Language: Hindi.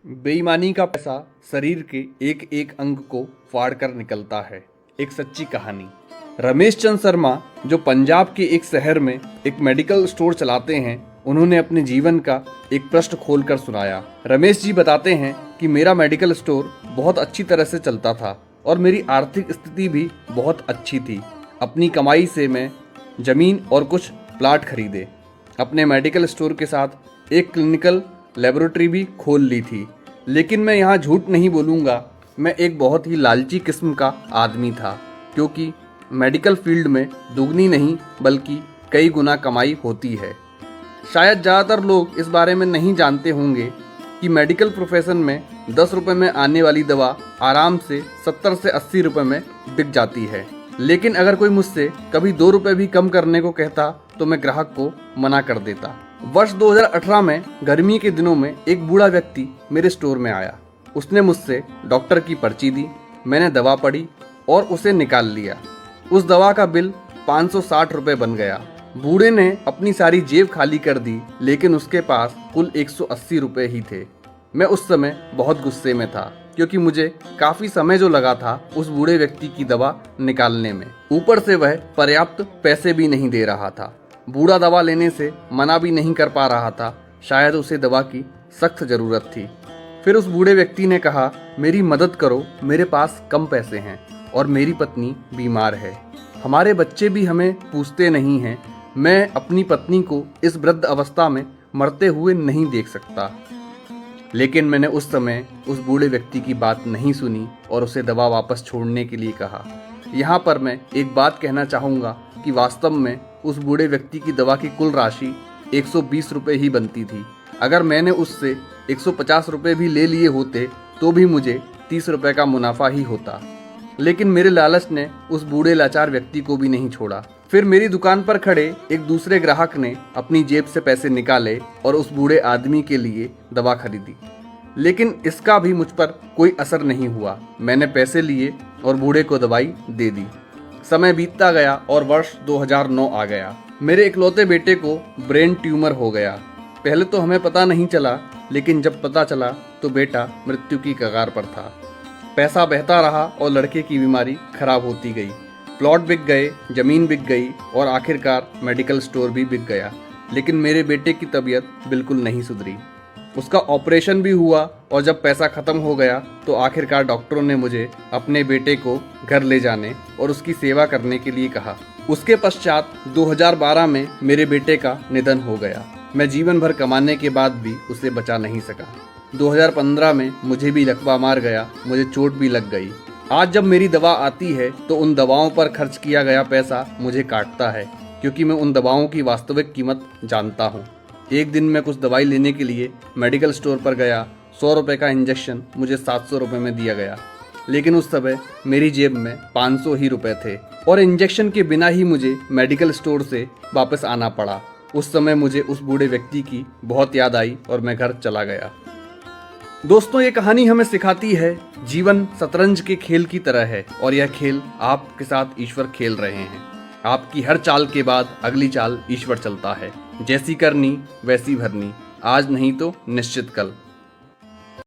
बेईमानी का पैसा शरीर के एक एक अंग को फाड़ कर निकलता है। एक सच्ची कहानी। रमेश चंद्र शर्मा, जो पंजाब के एक शहर में एक मेडिकल स्टोर चलाते हैं, उन्होंने अपने जीवन का एक पृष्ठ खोलकर सुनाया। रमेश जी बताते हैं कि मेरा मेडिकल स्टोर बहुत अच्छी तरह से चलता था और मेरी आर्थिक स्थिति भी बहुत अच्छी थी। अपनी कमाई से मैं जमीन और कुछ प्लाट खरीदे। अपने मेडिकल स्टोर के साथ एक क्लिनिकल लेबोरेटरी भी खोल ली थी। लेकिन मैं यहाँ झूठ नहीं बोलूँगा, मैं एक बहुत ही लालची किस्म का आदमी था, क्योंकि मेडिकल फील्ड में दुगनी नहीं बल्कि कई गुना कमाई होती है। शायद ज़्यादातर लोग इस बारे में नहीं जानते होंगे कि मेडिकल प्रोफेशन में 10 रुपये में आने वाली दवा आराम से 70 से 80 रुपये में बिक जाती है। लेकिन अगर कोई मुझसे कभी 2 रुपये भी कम करने को कहता तो मैं ग्राहक को मना कर देता। वर्ष 2018 में गर्मी के दिनों में एक बूढ़ा व्यक्ति मेरे स्टोर में आया। उसने मुझसे डॉक्टर की पर्ची दी, मैंने दवा पढ़ी और उसे निकाल लिया। उस दवा का बिल 560 रुपये बन गया। बूढ़े ने अपनी सारी जेब खाली कर दी, लेकिन उसके पास कुल 180 रुपये ही थे। मैं उस समय बहुत गुस्से में था, क्योंकि मुझे काफ़ी समय जो लगा था उस बूढ़े व्यक्ति की दवा निकालने में। ऊपर से वह पर्याप्त पैसे भी नहीं दे रहा था। बूढ़ा दवा लेने से मना भी नहीं कर पा रहा था, शायद उसे दवा की सख्त ज़रूरत थी। फिर उस बूढ़े व्यक्ति ने कहा, मेरी मदद करो, मेरे पास कम पैसे हैं और मेरी पत्नी बीमार है। हमारे बच्चे भी हमें पूछते नहीं हैं। मैं अपनी पत्नी को इस वृद्ध अवस्था में मरते हुए नहीं देख सकता। लेकिन मैंने उस समय उस बूढ़े व्यक्ति की बात नहीं सुनी और उसे दवा वापस छोड़ने के लिए कहा। यहाँ पर मैं एक बात कहना चाहूँगा कि वास्तव में उस बूढ़े व्यक्ति की दवा की कुल राशि 120 रुपये ही बनती थी। अगर मैंने उससे 150 रुपये भी ले लिए होते तो भी मुझे 30 रुपये का मुनाफा ही होता। लेकिन मेरे लालच ने उस बूढ़े लाचार व्यक्ति को भी नहीं छोड़ा। फिर मेरी दुकान पर खड़े एक दूसरे ग्राहक ने अपनी जेब से पैसे निकाले और उस बूढ़े आदमी के लिए दवा खरीदी। लेकिन इसका भी मुझ पर कोई असर नहीं हुआ। मैंने पैसे लिए और बूढ़े को दवाई दे दी। समय बीतता गया और वर्ष 2009 आ गया। मेरे इकलौते बेटे को ब्रेन ट्यूमर हो गया। पहले तो हमें पता नहीं चला, लेकिन जब पता चला तो बेटा मृत्यु की कगार पर था। पैसा बहता रहा और लड़के की बीमारी खराब होती गई। प्लॉट बिक गए, जमीन बिक गई और आखिरकार मेडिकल स्टोर भी बिक गया। लेकिन मेरे बेटे की तबीयत बिल्कुल नहीं सुधरी। उसका ऑपरेशन भी हुआ और जब पैसा खत्म हो गया तो आखिरकार डॉक्टरों ने मुझे अपने बेटे को घर ले जाने और उसकी सेवा करने के लिए कहा। उसके पश्चात 2012 में मेरे बेटे का निधन हो गया। मैं जीवन भर कमाने के बाद भी उसे बचा नहीं सका। 2015 में मुझे भी लकवा मार गया, मुझे चोट भी लग गई। आज जब मेरी दवा आती है तो उन दवाओं पर खर्च किया गया पैसा मुझे काटता है, क्योंकि मैं उन दवाओं की वास्तविक कीमत जानता हूँ। एक दिन मैं कुछ दवाई लेने के लिए मेडिकल स्टोर पर गया। 100 रुपये का इंजेक्शन मुझे 700 रुपये में दिया गया, लेकिन उस समय मेरी जेब में 500 ही रुपये थे और इंजेक्शन के बिना ही मुझे मेडिकल स्टोर से वापस आना पड़ा। उस समय मुझे उस बूढ़े व्यक्ति की बहुत याद आई और मैं घर चला गया। दोस्तों, ये कहानी हमें सिखाती है जीवन शतरंज के खेल की तरह है और यह खेल आपके साथ ईश्वर खेल रहे हैं। आपकी हर चाल के बाद अगली चाल ईश्वर चलता है। जैसी करनी वैसी भरनी, आज नहीं तो निश्चित कल।